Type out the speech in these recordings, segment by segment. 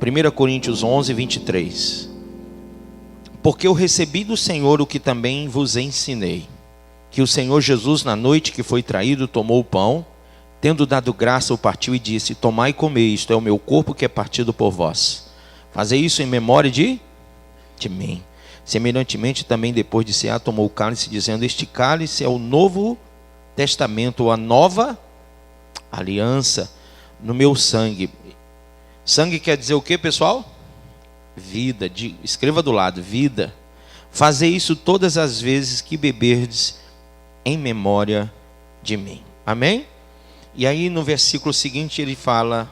1 Coríntios 11, 23. Porque eu recebi do Senhor o que também vos ensinei, que o Senhor Jesus, na noite que foi traído, tomou o pão, tendo dado graça, o partiu e disse: tomai e comei, isto é o meu corpo que é partido por vós. Fazei isso em memória de mim. Semelhantemente também, depois de cear, tomou o cálice, dizendo: este cálice é o novo testamento, ou a nova aliança no meu sangue. Sangue quer dizer o que, pessoal? Vida. Escreva do lado: vida. Fazei isso todas as vezes que beberdes, em memória de mim. Amém? E aí no versículo seguinte ele fala: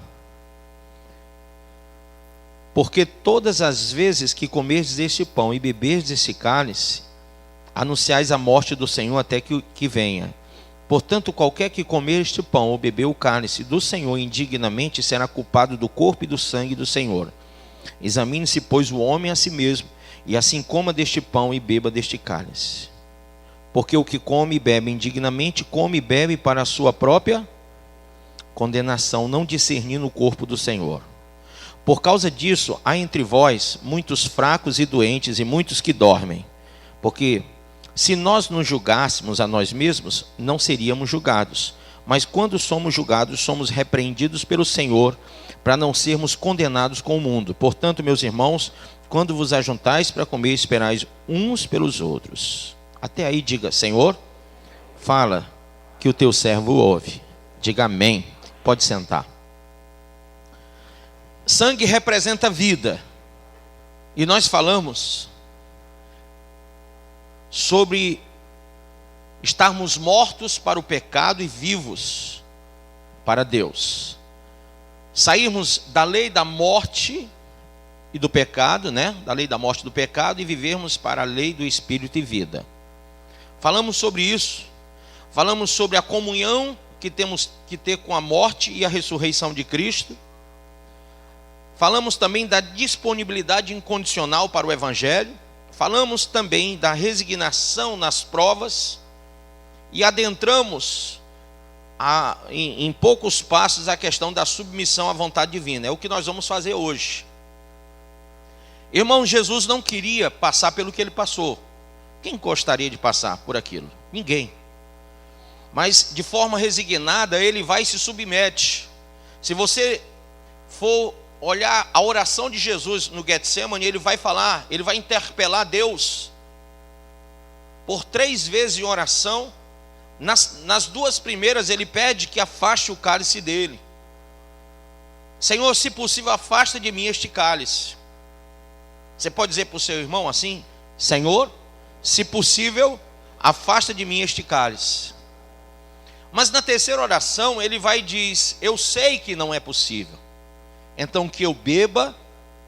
porque todas as vezes que comerdes este pão e beberdes este cálice, anunciais a morte do Senhor até que venha. Portanto, qualquer que comer este pão ou beber o cálice do Senhor indignamente será culpado do corpo e do sangue do Senhor. Examine-se, pois, o homem a si mesmo, e assim coma deste pão e beba deste cálice. Porque o que come e bebe indignamente, come e bebe para a sua própria condenação, não discernindo o corpo do Senhor. Por causa disso, há entre vós muitos fracos e doentes, e muitos que dormem. Porque se nós nos julgássemos a nós mesmos, não seríamos julgados. Mas quando somos julgados, somos repreendidos pelo Senhor, para não sermos condenados com o mundo. Portanto, meus irmãos, quando vos ajuntais para comer, esperais uns pelos outros. Até aí diga: Senhor, fala que o teu servo ouve. Diga amém. Pode sentar. Sangue representa vida. E nós falamos sobre estarmos mortos para o pecado e vivos para Deus. Sairmos da lei da morte e do pecado, né? Da lei da morte e do pecado, e vivermos para a lei do Espírito e vida. Falamos sobre isso. Falamos sobre a comunhão que temos que ter com a morte e a ressurreição de Cristo. Falamos também da disponibilidade incondicional para o Evangelho. Falamos também da resignação nas provas. E adentramos em poucos passos a questão da submissão à vontade divina. É o que nós vamos fazer hoje. Irmão, Jesus não queria passar pelo que ele passou. Quem gostaria de passar por aquilo? Ninguém. Mas de forma resignada ele vai e se submete. Se você for olhar a oração de Jesus no Getsemane, ele vai falar, ele vai interpelar Deus por 3 vezes em oração. Nas 2 primeiras ele pede que afaste o cálice dele. Senhor, se possível, afasta de mim este cálice. Você pode dizer para o seu irmão assim: Senhor, se possível, afasta de mim este cálice. Mas na 3ª oração ele vai e diz: eu sei que não é possível, então que eu beba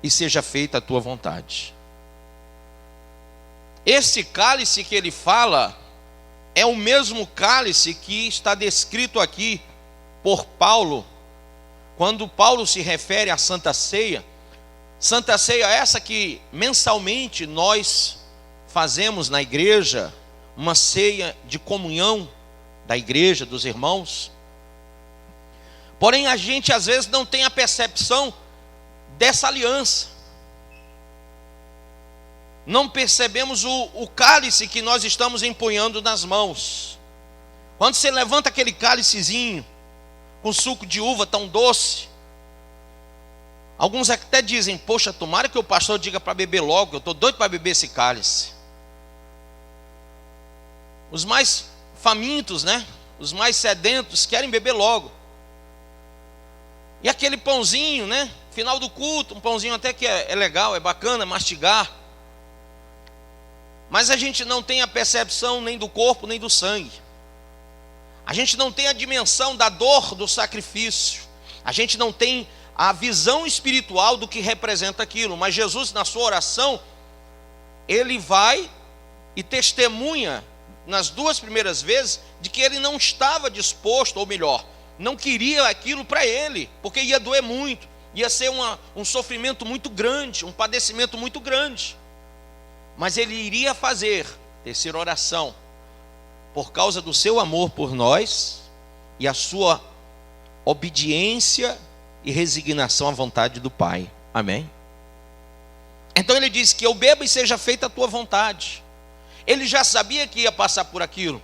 e seja feita a tua vontade. Esse cálice que ele fala é o mesmo cálice que está descrito aqui por Paulo, quando Paulo se refere à Santa Ceia. Santa Ceia essa que mensalmente nós fazemos na igreja, uma ceia de comunhão da igreja, dos irmãos. Porém a gente às vezes não tem a percepção dessa aliança. Não percebemos o cálice que nós estamos empunhando nas mãos. Quando você levanta aquele cálicezinho com suco de uva tão doce, alguns até dizem: poxa, tomara que o pastor diga para beber logo, eu estou doido para beber esse cálice. Os mais famintos, né? Os mais sedentos querem beber logo. E aquele pãozinho, né? Final do culto, um pãozinho até que é legal, é bacana mastigar. Mas a gente não tem a percepção nem do corpo, nem do sangue. A gente não tem a dimensão da dor do sacrifício. A gente não tem a visão espiritual do que representa aquilo. Mas Jesus, na sua oração, ele vai e testemunha nas 2 primeiras vezes de que ele não estava disposto, ou melhor, não queria aquilo para ele, porque ia doer muito, ia ser um sofrimento muito grande, um padecimento muito grande. Mas ele iria fazer, 3ª oração, por causa do seu amor por nós e a sua obediência e resignação à vontade do Pai. Amém? Então ele diz que eu beba e seja feita a tua vontade. Ele já sabia que ia passar por aquilo,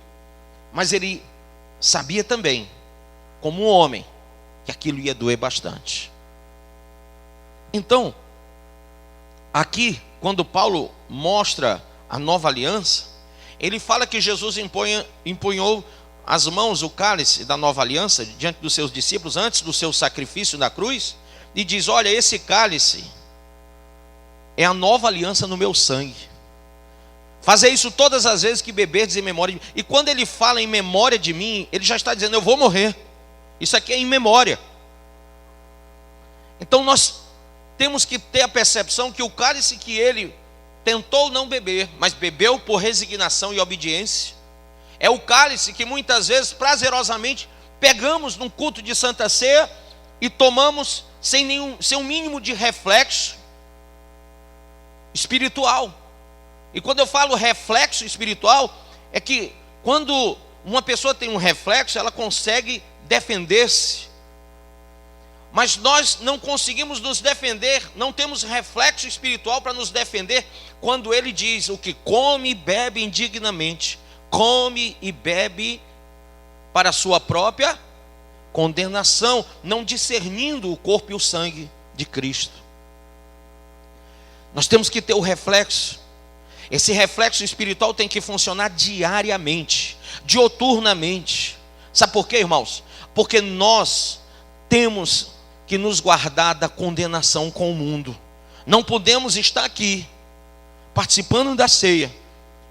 mas ele sabia também, como um homem, que aquilo ia doer bastante. Então, aqui, quando Paulo mostra a nova aliança, ele fala que Jesus empunhou as mãos, o cálice da nova aliança, diante dos seus discípulos, antes do seu sacrifício na cruz, e diz: olha, esse cálice é a nova aliança no meu sangue. Fazer isso todas as vezes que beberdes em memória de mim. E quando ele fala em memória de mim, ele já está dizendo: eu vou morrer. Isso aqui é em memória. Então nós temos que ter a percepção que o cálice que ele tentou não beber, mas bebeu por resignação e obediência, é o cálice que muitas vezes prazerosamente pegamos num culto de Santa Ceia e tomamos sem um mínimo de reflexo espiritual. E quando eu falo reflexo espiritual, é que quando uma pessoa tem um reflexo, ela consegue defender-se. Mas nós não conseguimos nos defender, não temos reflexo espiritual para nos defender, quando ele diz: o que come e bebe indignamente, come e bebe para a sua própria condenação, não discernindo o corpo e o sangue de Cristo. Nós temos que ter o reflexo. Esse reflexo espiritual tem que funcionar diariamente, dioturnamente. Sabe por quê, irmãos? Porque nós temos que nos guardar da condenação com o mundo. Não podemos estar aqui participando da ceia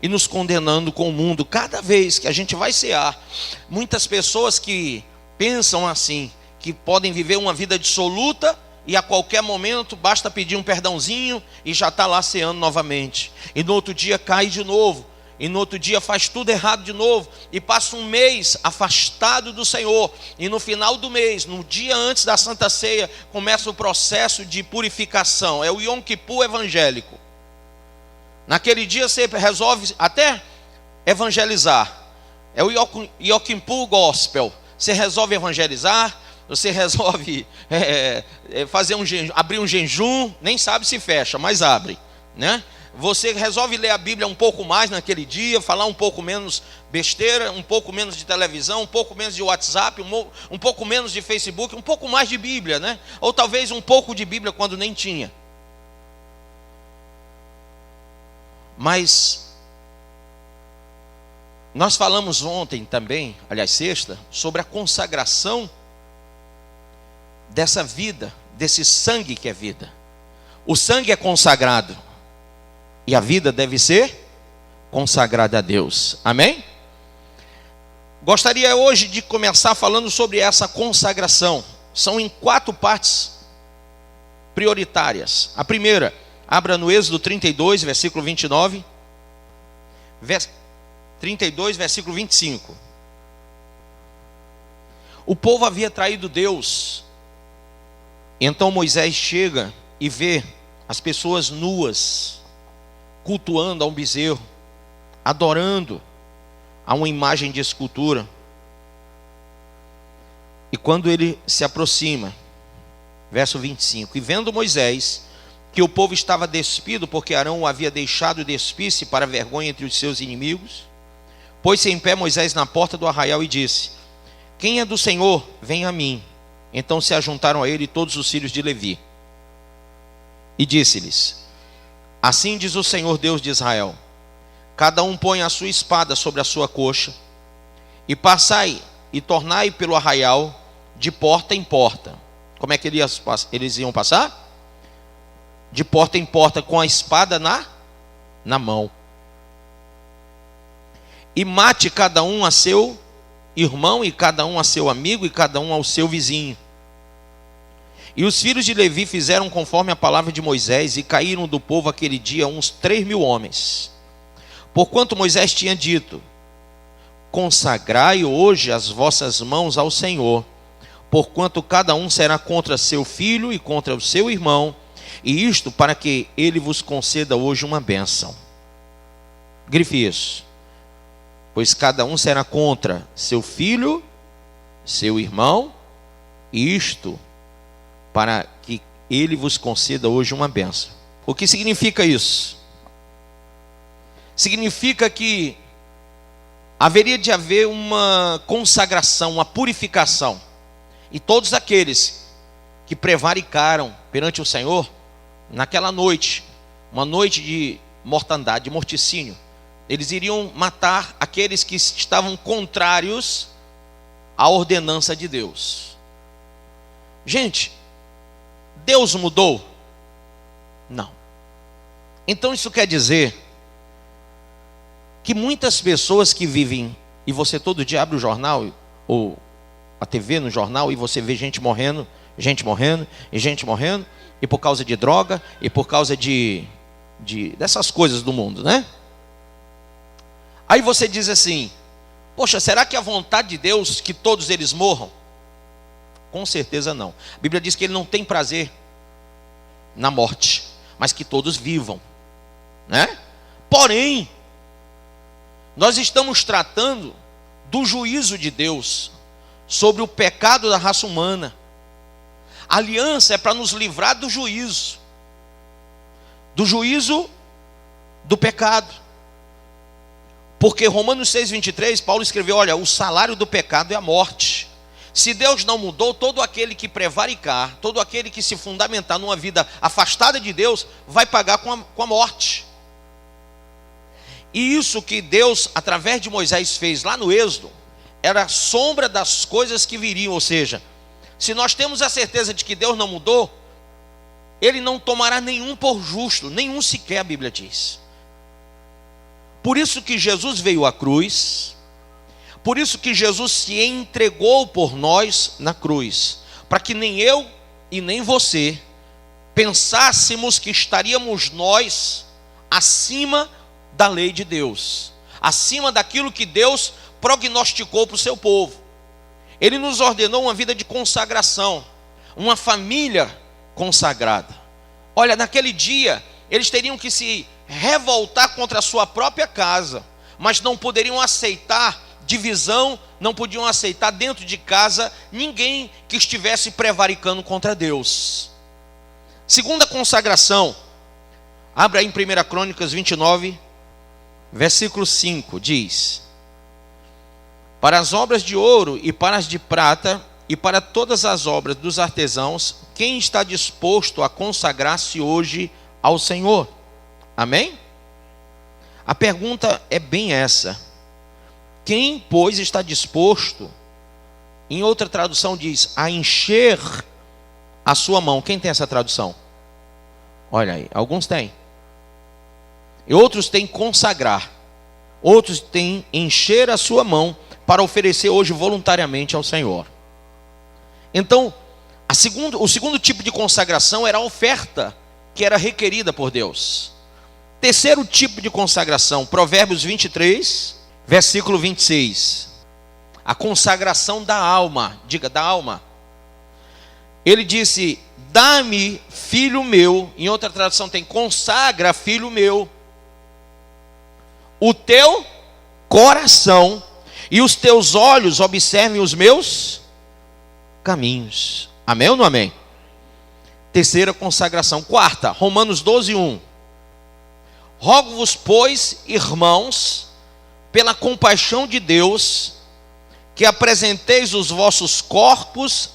e nos condenando com o mundo. Cada vez que a gente vai cear, muitas pessoas que pensam assim, que podem viver uma vida dissoluta e a qualquer momento basta pedir um perdãozinho e já está lá ceando novamente, e no outro dia cai de novo, e no outro dia faz tudo errado de novo, e passa um mês afastado do Senhor, e no final do mês, no dia antes da Santa Ceia, começa o processo de purificação. É o Yom Kippur evangélico. Naquele dia você resolve até evangelizar. É o Yom Kippur gospel. Você resolve evangelizar, você resolve fazer abrir um jejum, nem sabe se fecha, mas abre, né? Você resolve ler a Bíblia um pouco mais naquele dia, falar um pouco menos besteira, um pouco menos de televisão, um pouco menos de WhatsApp, um pouco menos de Facebook, um pouco mais de Bíblia, né? Ou talvez um pouco de Bíblia quando nem tinha. Mas nós falamos ontem também, aliás sexta, sobre a consagração dessa vida, desse sangue que é vida. O sangue é consagrado e a vida deve ser consagrada a Deus. Amém? Gostaria hoje de começar falando sobre essa consagração. São em 4 partes prioritárias. A primeira, abra no Êxodo 32, versículo 29. 32, versículo 25. O povo havia traído Deus. Então Moisés chega e vê as pessoas nuas, cultuando a um bezerro, adorando a uma imagem de escultura. E quando ele se aproxima, verso 25, e vendo Moisés que o povo estava despido, porque Arão o havia deixado despir-se para vergonha entre os seus inimigos, pôs-se em pé Moisés na porta do arraial e disse: quem é do Senhor, venha a mim. Então se ajuntaram a ele todos os filhos de Levi. E disse-lhes: assim diz o Senhor Deus de Israel: cada um põe a sua espada sobre a sua coxa, e passai e tornai pelo arraial de porta em porta. Como é que eles iam passar? De porta em porta, com a espada na mão. E mate cada um a seu irmão, e cada um a seu amigo, e cada um ao seu vizinho. E os filhos de Levi fizeram conforme a palavra de Moisés, e caíram do povo aquele dia uns 3.000 homens. Porquanto Moisés tinha dito: consagrai hoje as vossas mãos ao Senhor, porquanto cada um será contra seu filho e contra o seu irmão, e isto para que ele vos conceda hoje uma bênção. Grife isso. Pois cada um será contra seu filho, seu irmão, e isto para que Ele vos conceda hoje uma bênção. O que significa isso? Significa que haveria de haver uma consagração, uma purificação. E todos aqueles que prevaricaram perante o Senhor, naquela noite, uma noite de mortandade, de morticínio, eles iriam matar aqueles que estavam contrários à ordenança de Deus. Gente, Deus mudou? Não. Então isso quer dizer que muitas pessoas que vivem, e você todo dia abre o jornal, ou a TV no jornal, e você vê gente morrendo, e gente morrendo, e por causa de droga, e por causa dessas coisas do mundo, né? Aí você diz assim: poxa, será que é a vontade de Deus que todos eles morram? Com certeza não. A Bíblia diz que Ele não tem prazer na morte, mas que todos vivam, né? Porém, nós estamos tratando do juízo de Deus sobre o pecado da raça humana. A aliança é para nos livrar do juízo do pecado. Porque Romanos 6,23, Paulo escreveu: olha, o salário do pecado é a morte. Se Deus não mudou, todo aquele que prevaricar, todo aquele que se fundamentar numa vida afastada de Deus, vai pagar com a morte. E isso que Deus, através de Moisés, fez lá no Êxodo, era a sombra das coisas que viriam. Ou seja, se nós temos a certeza de que Deus não mudou, Ele não tomará nenhum por justo, nenhum sequer, a Bíblia diz. Por isso que Jesus veio à cruz, por isso que Jesus se entregou por nós na cruz, para que nem eu e nem você pensássemos que estaríamos nós acima da lei de Deus, acima daquilo que Deus prognosticou para o seu povo. Ele nos ordenou uma vida de consagração, uma família consagrada. Olha, naquele dia eles teriam que se revoltar contra a sua própria casa, mas não poderiam aceitar divisão, não podiam aceitar dentro de casa ninguém que estivesse prevaricando contra Deus. Segunda consagração, abra aí em 1 Crônicas 29, versículo 5, diz: para as obras de ouro e para as de prata e para todas as obras dos artesãos, quem está disposto a consagrar-se hoje ao Senhor? Amém? A pergunta é bem essa: quem, pois, está disposto? Em outra tradução diz, a encher a sua mão. Quem tem essa tradução? Olha aí, alguns têm. E outros têm consagrar. Outros têm encher a sua mão para oferecer hoje voluntariamente ao Senhor. Então, o segundo tipo de consagração era a oferta que era requerida por Deus. Terceiro tipo de consagração, Provérbios 23, versículo 26. A consagração da alma. Diga, da alma. Ele disse: dá-me, filho meu. Em outra tradução tem: consagra, filho meu, o teu coração, e os teus olhos observem os meus caminhos. Amém ou não amém? Terceira consagração. Quarta, Romanos 12, 1. Rogo-vos, pois, irmãos, pela compaixão de Deus, que apresenteis os vossos corpos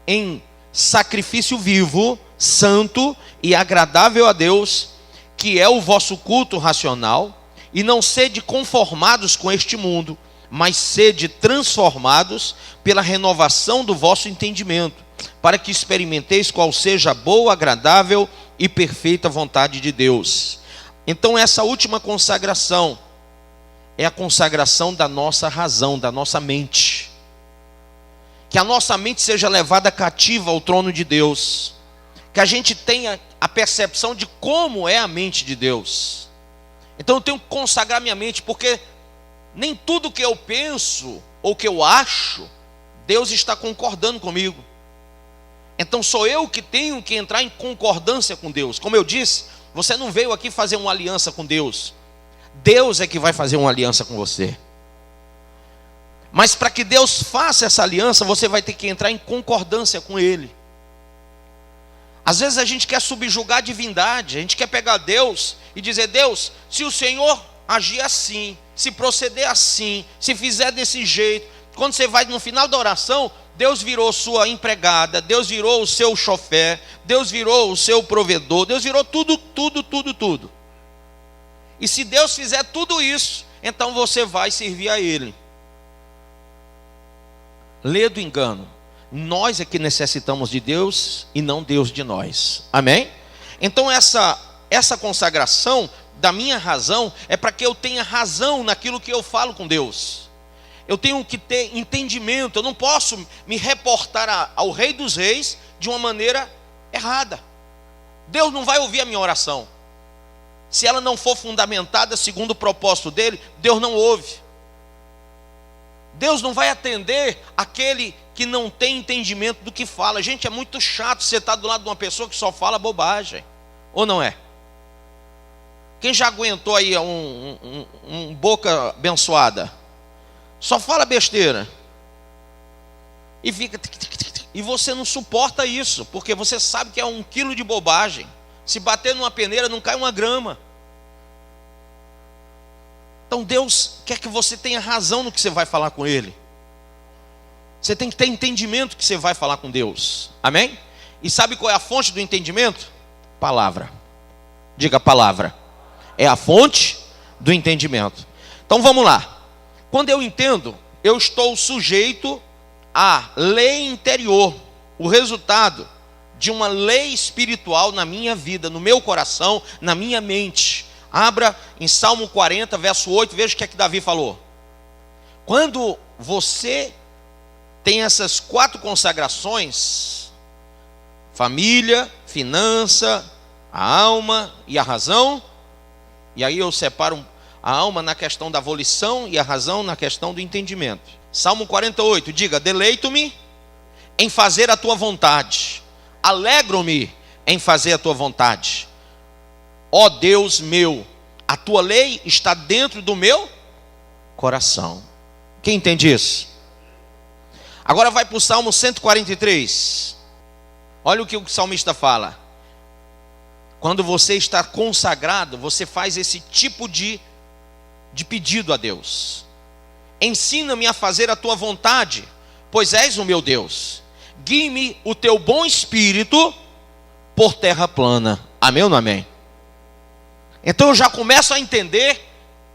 em sacrifício vivo, santo e agradável a Deus, que é o vosso culto racional, e não sede conformados com este mundo, mas sede transformados pela renovação do vosso entendimento, para que experimenteis qual seja a boa, agradável e perfeita vontade de Deus. Então essa última consagração é a consagração da nossa razão, da nossa mente. Que a nossa mente seja levada cativa ao trono de Deus. Que a gente tenha a percepção de como é a mente de Deus. Então eu tenho que consagrar minha mente, porque nem tudo que eu penso ou que eu acho, Deus está concordando comigo. Então sou eu que tenho que entrar em concordância com Deus. Como eu disse, você não veio aqui fazer uma aliança com Deus. Deus é que vai fazer uma aliança com você. Mas para que Deus faça essa aliança, você vai ter que entrar em concordância com Ele. Às vezes a gente quer subjugar a divindade, a gente quer pegar Deus e dizer: Deus, se o Senhor agir assim, se proceder assim, se fizer desse jeito, quando você vai no final da oração, Deus virou sua empregada, Deus virou o seu chofer, Deus virou o seu provedor, Deus virou tudo. E se Deus fizer tudo isso, então você vai servir a Ele. Lê do engano. Nós é que necessitamos de Deus e não Deus de nós. Amém? Então essa consagração da minha razão é para que eu tenha razão naquilo que eu falo com Deus. Eu tenho que ter entendimento. Eu não posso me reportar ao Rei dos Reis de uma maneira errada. Deus não vai ouvir a minha oração. Se ela não for fundamentada segundo o propósito dele, Deus não ouve. Deus não vai atender aquele que não tem entendimento do que fala. Gente, é muito chato você estar do lado de uma pessoa que só fala bobagem. Ou não é? Quem já aguentou aí um boca abençoada? Só fala besteira. E fica... E você não suporta isso, porque você sabe que é 1 quilo de bobagem. Se bater numa peneira não cai uma grama. Então Deus quer que você tenha razão no que você vai falar com Ele. Você tem que ter entendimento que você vai falar com Deus. Amém? E sabe qual é a fonte do entendimento? Palavra. Diga palavra. É a fonte do entendimento. Então vamos lá. Quando eu entendo, eu estou sujeito à lei interior. O resultado de uma lei espiritual na minha vida, no meu coração, na minha mente. Abra em Salmo 40, verso 8, veja o que é que Davi falou. Quando você tem essas 4 consagrações, família, finança, a alma e a razão, e aí eu separo a alma na questão da volição e a razão na questão do entendimento. Salmo 48, diga: deleito-me em fazer a tua vontade, alegro-me em fazer a tua vontade. Ó Deus meu, a tua lei está dentro do meu coração. Quem entende isso? Agora vai para o Salmo 143. Olha o que o salmista fala. Quando você está consagrado, você faz esse tipo de pedido a Deus. Ensina-me a fazer a tua vontade, pois és o meu Deus. Guie-me o teu bom espírito por terra plana. Amém ou não amém? Então eu já começo a entender,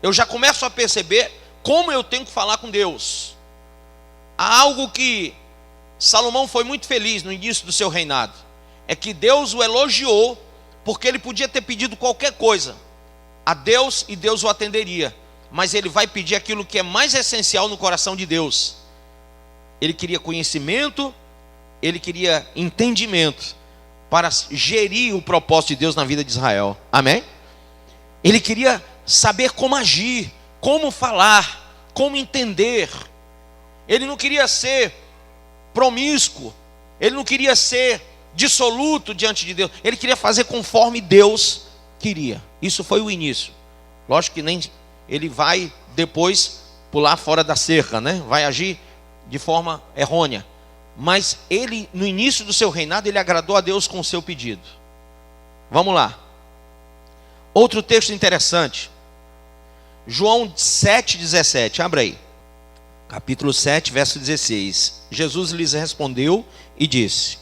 eu já começo a perceber como eu tenho que falar com Deus. Há algo que Salomão foi muito feliz no início do seu reinado. É que Deus o elogiou, porque ele podia ter pedido qualquer coisa a Deus e Deus o atenderia. Mas ele vai pedir aquilo que é mais essencial no coração de Deus. Ele queria conhecimento, ele queria entendimento para gerir o propósito de Deus na vida de Israel. Amém? Ele queria saber como agir, como falar, como entender. Ele não queria ser promíscuo, ele não queria ser dissoluto diante de Deus. Ele queria fazer conforme Deus queria. Isso foi o início. Lógico que nem ele vai depois pular fora da cerca, né? Vai agir de forma errônea. Mas ele, no início do seu reinado, ele agradou a Deus com o seu pedido. Vamos lá. Outro texto interessante. João 7,17. Abre aí. Capítulo 7, verso 16. Jesus lhes respondeu e disse: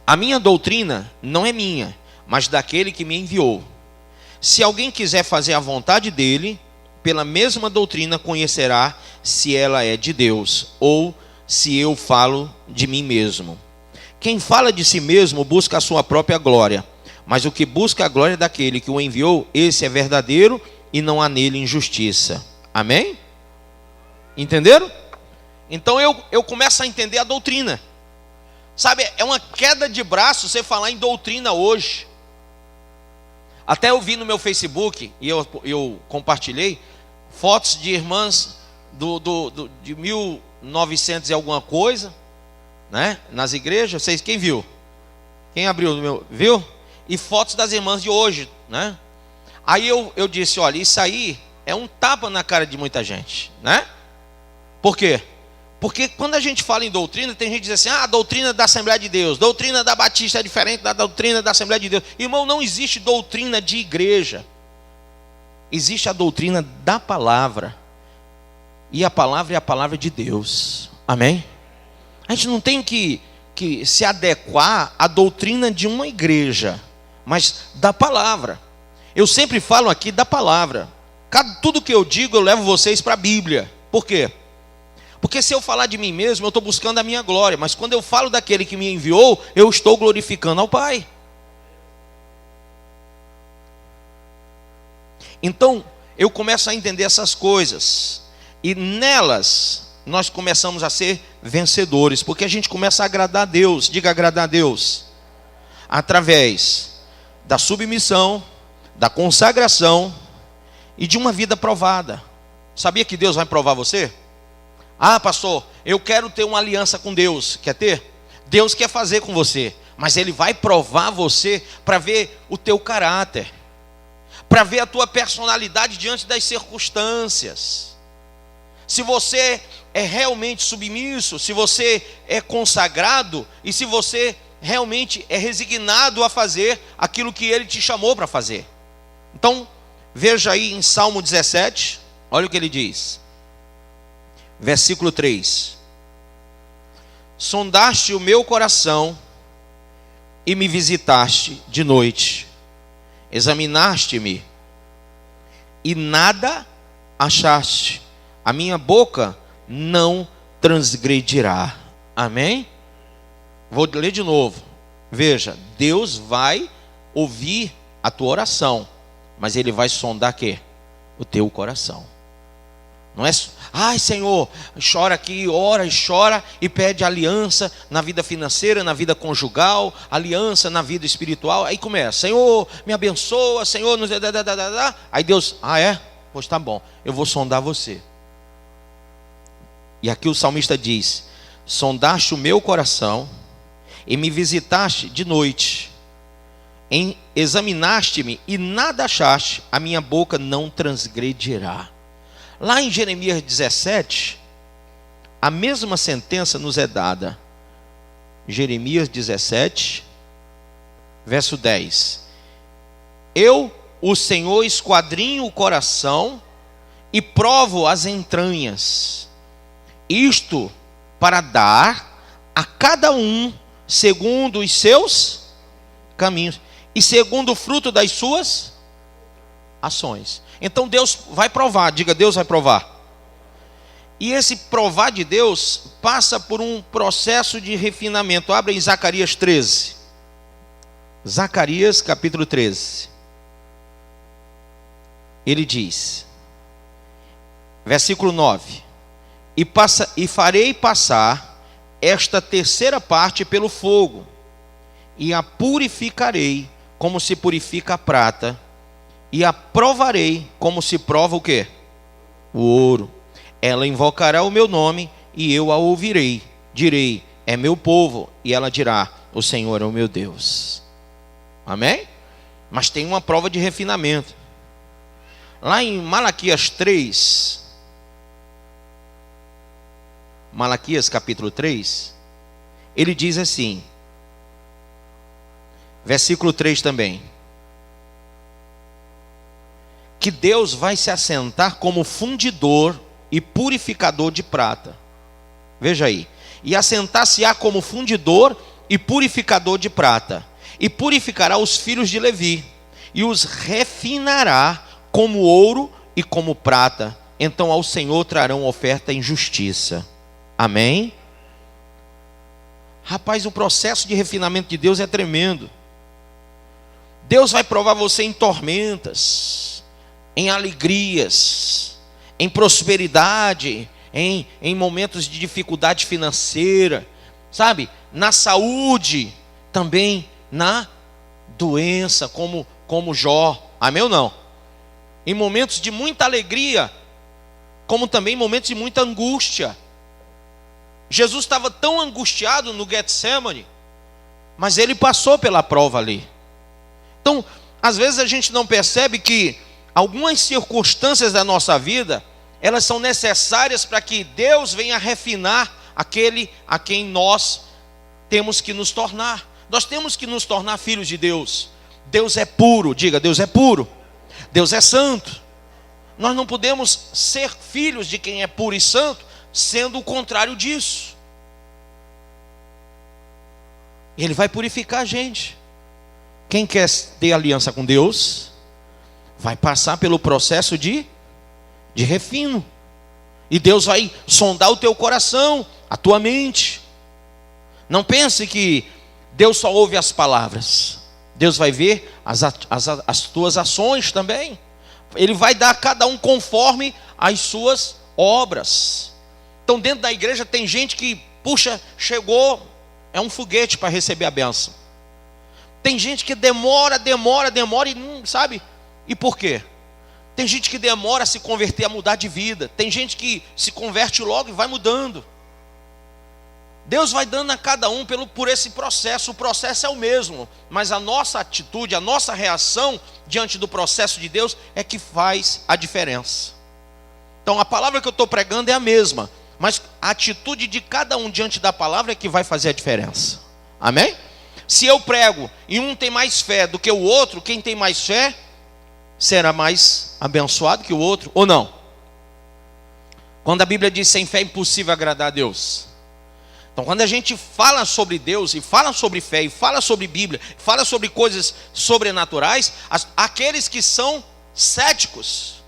a minha doutrina não é minha, mas daquele que me enviou. Se alguém quiser fazer a vontade dele, pela mesma doutrina conhecerá se ela é de Deus, ou se eu falo de mim mesmo. Quem fala de si mesmo busca a sua própria glória, mas o que busca a glória daquele que o enviou, esse é verdadeiro e não há nele injustiça. Amém? Entenderam? Então eu começo a entender a doutrina. Sabe, é uma queda de braço você falar em doutrina hoje. Até eu vi no meu Facebook, e eu compartilhei, fotos de irmãs de 1900 e alguma coisa, né? Nas igrejas. Vocês, quem viu? Quem abriu? Viu? E fotos das irmãs de hoje, né? Aí eu disse, olha, isso aí é um tapa na cara de muita gente, né? Por quê? Porque quando a gente fala em doutrina, tem gente que diz assim: a doutrina da Assembleia de Deus, doutrina da Batista é diferente da doutrina da Assembleia de Deus. Irmão, não existe doutrina de igreja. Existe a doutrina da palavra. E a palavra é a palavra de Deus. Amém? A gente não tem que se adequar à doutrina de uma igreja, mas da palavra. Eu sempre falo aqui da palavra. Tudo que eu digo, eu levo vocês para a Bíblia. Por quê? Porque se eu falar de mim mesmo, eu estou buscando a minha glória. Mas quando eu falo daquele que me enviou, eu estou glorificando ao Pai. Então, eu começo a entender essas coisas. E nelas, nós começamos a ser vencedores. Porque a gente começa a agradar a Deus. Diga agradar a Deus. Através da submissão, da consagração e de uma vida provada. Sabia que Deus vai provar você? Ah, pastor, eu quero ter uma aliança com Deus. Quer ter? Deus quer fazer com você, mas Ele vai provar você para ver o teu caráter, para ver a tua personalidade diante das circunstâncias. Se você é realmente submisso, se você é consagrado e se você realmente é resignado a fazer aquilo que Ele te chamou para fazer. Então, veja aí em Salmo 17, olha o que ele diz. Versículo 3: sondaste o meu coração e me visitaste de noite, examinaste-me e nada achaste, a minha boca não transgredirá. Amém? Vou ler de novo. Veja, Deus vai ouvir a tua oração, mas Ele vai sondar quê? O teu coração. Não é, ai Senhor, chora aqui, ora e chora e pede aliança na vida financeira, na vida conjugal, aliança na vida espiritual. Aí começa: Senhor, me abençoa, Senhor, nos... Aí Deus: ah é? Pois tá bom, eu vou sondar você. E aqui o salmista diz: sondaste o meu coração e me visitaste de noite, examinaste-me e nada achaste, a minha boca não transgredirá. Lá em Jeremias 17, a mesma sentença nos é dada. Jeremias 17, verso 10. Eu, o Senhor, esquadrinho o coração e provo as entranhas. Isto para dar a cada um segundo os seus caminhos e segundo o fruto das suas ações. Então Deus vai provar, diga, Deus vai provar. E esse provar de Deus passa por um processo de refinamento. Abra em Zacarias 13. Zacarias capítulo 13. Ele diz, versículo 9: e farei passar esta terceira parte pelo fogo, e a purificarei como se purifica a prata, e a provarei como se prova o quê? O ouro. Ela invocará o meu nome e eu a ouvirei. Direi, é meu povo. E ela dirá, o Senhor é o meu Deus. Amém? Mas tem uma prova de refinamento. Lá em Malaquias 3, Malaquias capítulo 3, ele diz assim, versículo 3 também, que Deus vai se assentar como fundidor e purificador de prata. Veja aí. E assentar-se-á como fundidor e purificador de prata. E purificará os filhos de Levi. E os refinará como ouro e como prata. Então ao Senhor trarão oferta em justiça. Amém? Rapaz, o processo de refinamento de Deus é tremendo. Deus vai provar você em tormentas, em alegrias, em prosperidade, em momentos de dificuldade financeira, sabe? Na saúde, também na doença, como Jó. Amém ou não? Em momentos de muita alegria, como também em momentos de muita angústia. Jesus estava tão angustiado no Getsemane, mas ele passou pela prova ali. Então, às vezes a gente não percebe que algumas circunstâncias da nossa vida, elas são necessárias para que Deus venha refinar aquele a quem nós temos que nos tornar. Nós temos que nos tornar filhos de Deus. Deus é puro, diga, Deus é puro. Deus é santo. Nós não podemos ser filhos de quem é puro e santo, sendo o contrário disso. Ele vai purificar a gente. Quem quer ter aliança com Deus, vai passar pelo processo de refino. E Deus vai sondar o teu coração, a tua mente. Não pense que Deus só ouve as palavras. Deus vai ver as tuas ações também. Ele vai dar a cada um conforme as suas obras. Então dentro da igreja tem gente que, puxa, chegou, é um foguete para receber a bênção. Tem gente que demora e não sabe. E por quê? Tem gente que demora a se converter, a mudar de vida. Tem gente que se converte logo e vai mudando. Deus vai dando a cada um por esse processo. O processo é o mesmo, mas a nossa atitude, a nossa reação diante do processo de Deus é que faz a diferença. Então a palavra que eu estou pregando é a mesma, mas a atitude de cada um diante da palavra é que vai fazer a diferença. Amém? Se eu prego e um tem mais fé do que o outro, quem tem mais fé será mais abençoado que o outro, ou não? Quando a Bíblia diz sem fé é impossível agradar a Deus. Então quando a gente fala sobre Deus, e fala sobre fé, e fala sobre Bíblia, fala sobre coisas sobrenaturais, aqueles que são céticos,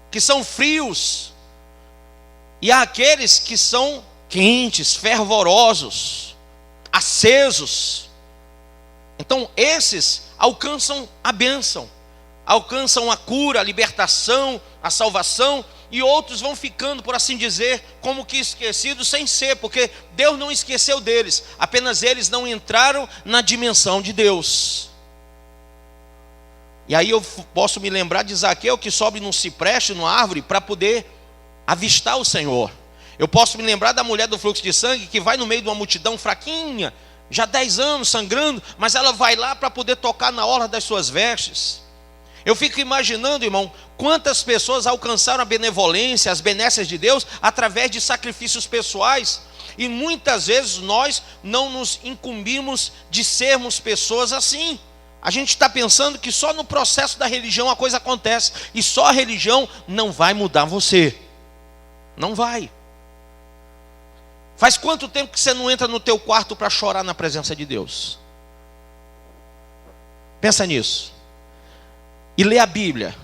que são frios, e há aqueles que são quentes, fervorosos, acesos. Então esses alcançam a bênção, alcançam a cura, a libertação, a salvação, e outros vão ficando, por assim dizer, como que esquecidos, sem ser, porque Deus não esqueceu deles, apenas eles não entraram na dimensão de Deus. E aí eu posso me lembrar de Zaqueu, que sobe num cipreste, numa árvore, para poder avistar o Senhor. Eu posso me lembrar da mulher do fluxo de sangue, que vai no meio de uma multidão fraquinha, já 10 anos sangrando, mas ela vai lá para poder tocar na orla das suas vestes. Eu fico imaginando, irmão, quantas pessoas alcançaram a benevolência, as benesses de Deus, através de sacrifícios pessoais. E muitas vezes nós não nos incumbimos de sermos pessoas assim. A gente está pensando que só no processo da religião a coisa acontece. E só a religião não vai mudar você. Não vai. Faz quanto tempo que você não entra no teu quarto para chorar na presença de Deus? Pensa nisso. E ler a Bíblia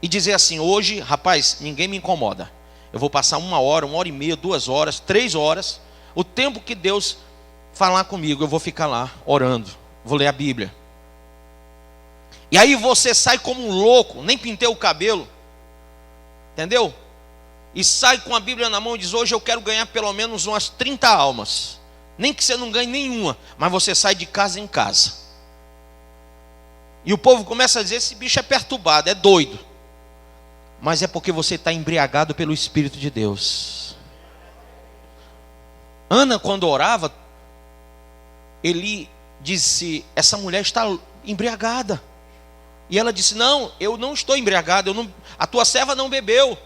e dizer assim: hoje, rapaz, ninguém me incomoda. Eu vou passar 1 hora, 1h30, 2 horas, 3 horas. O tempo que Deus falar comigo, eu vou ficar lá orando, vou ler a Bíblia. E aí você sai como um louco, nem pintei o cabelo, entendeu? E sai com a Bíblia na mão e diz: hoje eu quero ganhar pelo menos umas 30 almas. Nem que você não ganhe nenhuma, mas você sai de casa em casa. E o povo começa a dizer: esse bicho é perturbado, é doido. Mas é porque você está embriagado pelo Espírito de Deus. Ana, quando orava, ele disse: essa mulher está embriagada. E ela disse: não, eu não estou embriagada, a tua serva não bebeu.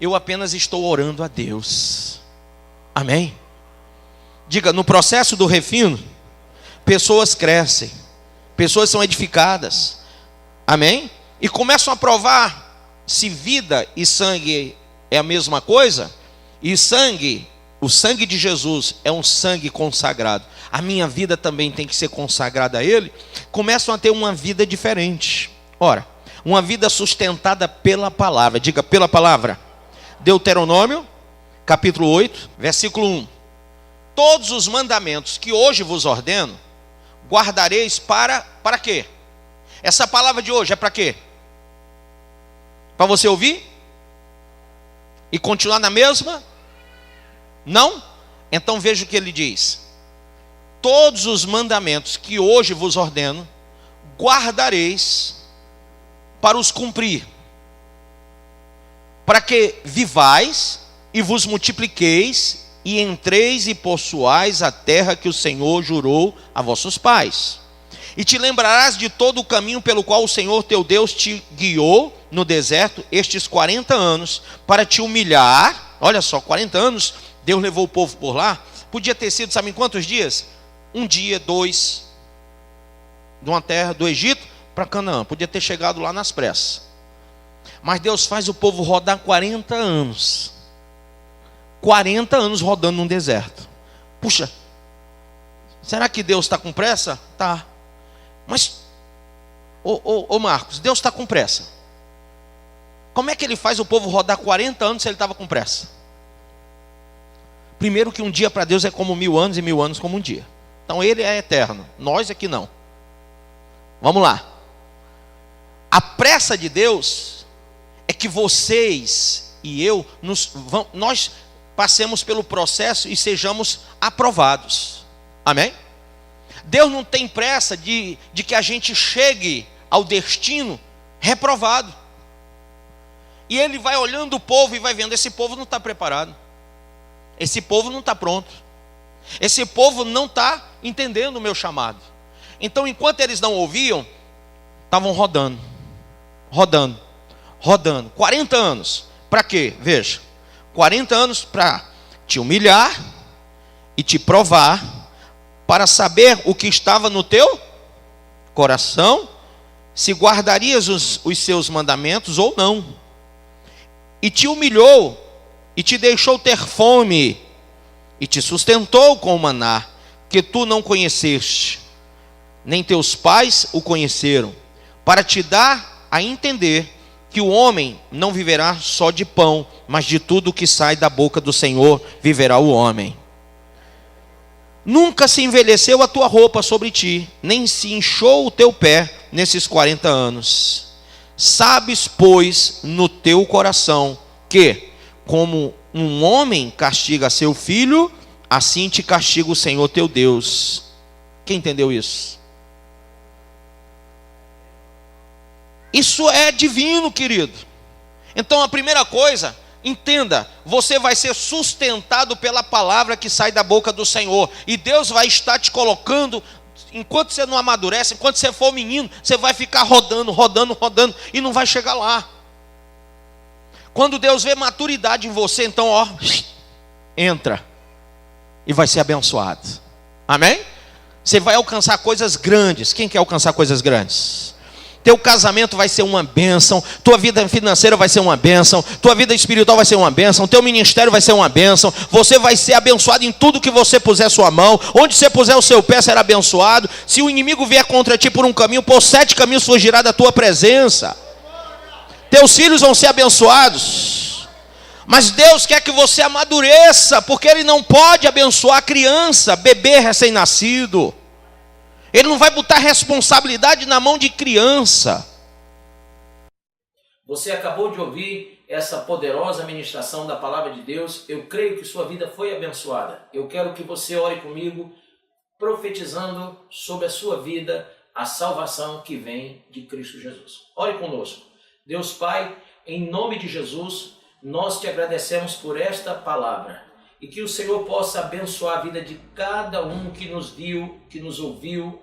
Eu apenas estou orando a Deus. Amém? Diga, no processo do refino, pessoas crescem, pessoas são edificadas. Amém? E começam a provar se vida e sangue é a mesma coisa. E sangue, o sangue de Jesus é um sangue consagrado. A minha vida também tem que ser consagrada a Ele. Começam a ter uma vida diferente. Ora, uma vida sustentada pela palavra. Diga, pela palavra. Deuteronômio, capítulo 8, versículo 1. Todos os mandamentos que hoje vos ordeno, guardareis para quê? Essa palavra de hoje é para quê? Para você ouvir? E continuar na mesma? Não? Então veja o que ele diz: todos os mandamentos que hoje vos ordeno, guardareis para os cumprir, para que vivais e vos multipliqueis, e entreis e possuais a terra que o Senhor jurou a vossos pais. E te lembrarás de todo o caminho pelo qual o Senhor teu Deus te guiou no deserto estes 40 anos para te humilhar. Olha só, 40 anos, Deus levou o povo por lá. Podia ter sido, sabe em quantos dias? Um dia, dois, de uma terra do Egito para Canaã. Podia ter chegado lá nas pressas. Mas Deus faz o povo rodar 40 anos. 40 anos rodando num deserto. Puxa, será que Deus está com pressa? Tá. Mas, ô Marcos, Deus está com pressa. Como é que ele faz o povo rodar 40 anos se ele estava com pressa? Primeiro que um dia para Deus é como 1000 anos e 1000 anos como um dia. Então ele é eterno, nós aqui não. Vamos lá. A pressa de Deus é que vocês e eu, nós passemos pelo processo e sejamos aprovados. Amém? Deus não tem pressa de que a gente chegue ao destino reprovado. E Ele vai olhando o povo e vai vendo, esse povo não está preparado. Esse povo não está pronto. Esse povo não está entendendo o meu chamado. Então, enquanto eles não ouviam, estavam rodando. 40 anos. Para quê? Veja. 40 anos para te humilhar e te provar, para saber o que estava no teu coração, se guardarias os seus mandamentos ou não. E te humilhou, e te deixou ter fome, e te sustentou com o maná, que tu não conheceste, nem teus pais o conheceram, para te dar a entender que o homem não viverá só de pão, mas de tudo que sai da boca do Senhor viverá o homem. Nunca se envelheceu a tua roupa sobre ti, nem se inchou o teu pé nesses 40 anos. Sabes, pois, no teu coração, que, como um homem castiga seu filho, assim te castiga o Senhor teu Deus. Quem entendeu isso? Isso é divino, querido. Então a primeira coisa, entenda, você vai ser sustentado pela palavra que sai da boca do Senhor. E Deus vai estar te colocando, enquanto você não amadurece, enquanto você for menino, você vai ficar rodando, e não vai chegar lá. Quando Deus vê maturidade em você, então entra e vai ser abençoado. Amém? Você vai alcançar coisas grandes. Quem quer alcançar coisas grandes? Teu casamento vai ser uma bênção, tua vida financeira vai ser uma bênção, tua vida espiritual vai ser uma bênção, teu ministério vai ser uma bênção, você vai ser abençoado em tudo que você puser sua mão, onde você puser o seu pé será abençoado. Se o inimigo vier contra ti por um caminho, por 7 caminhos fugirá da tua presença. Teus filhos vão ser abençoados. Mas Deus quer que você amadureça, porque Ele não pode abençoar a criança, bebê recém-nascido. Ele não vai botar responsabilidade na mão de criança. Você acabou de ouvir essa poderosa ministração da palavra de Deus. Eu creio que sua vida foi abençoada. Eu quero que você ore comigo, profetizando sobre a sua vida a salvação que vem de Cristo Jesus. Ore conosco. Deus Pai, em nome de Jesus, nós te agradecemos por esta palavra. E que o Senhor possa abençoar a vida de cada um que nos viu, que nos ouviu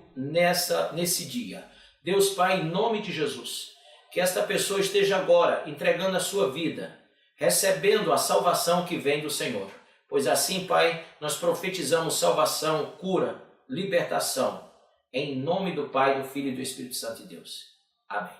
nesse dia. Deus Pai, em nome de Jesus, que esta pessoa esteja agora entregando a sua vida, recebendo a salvação que vem do Senhor. Pois assim, Pai, nós profetizamos salvação, cura, libertação, em nome do Pai, do Filho e do Espírito Santo de Deus. Amém.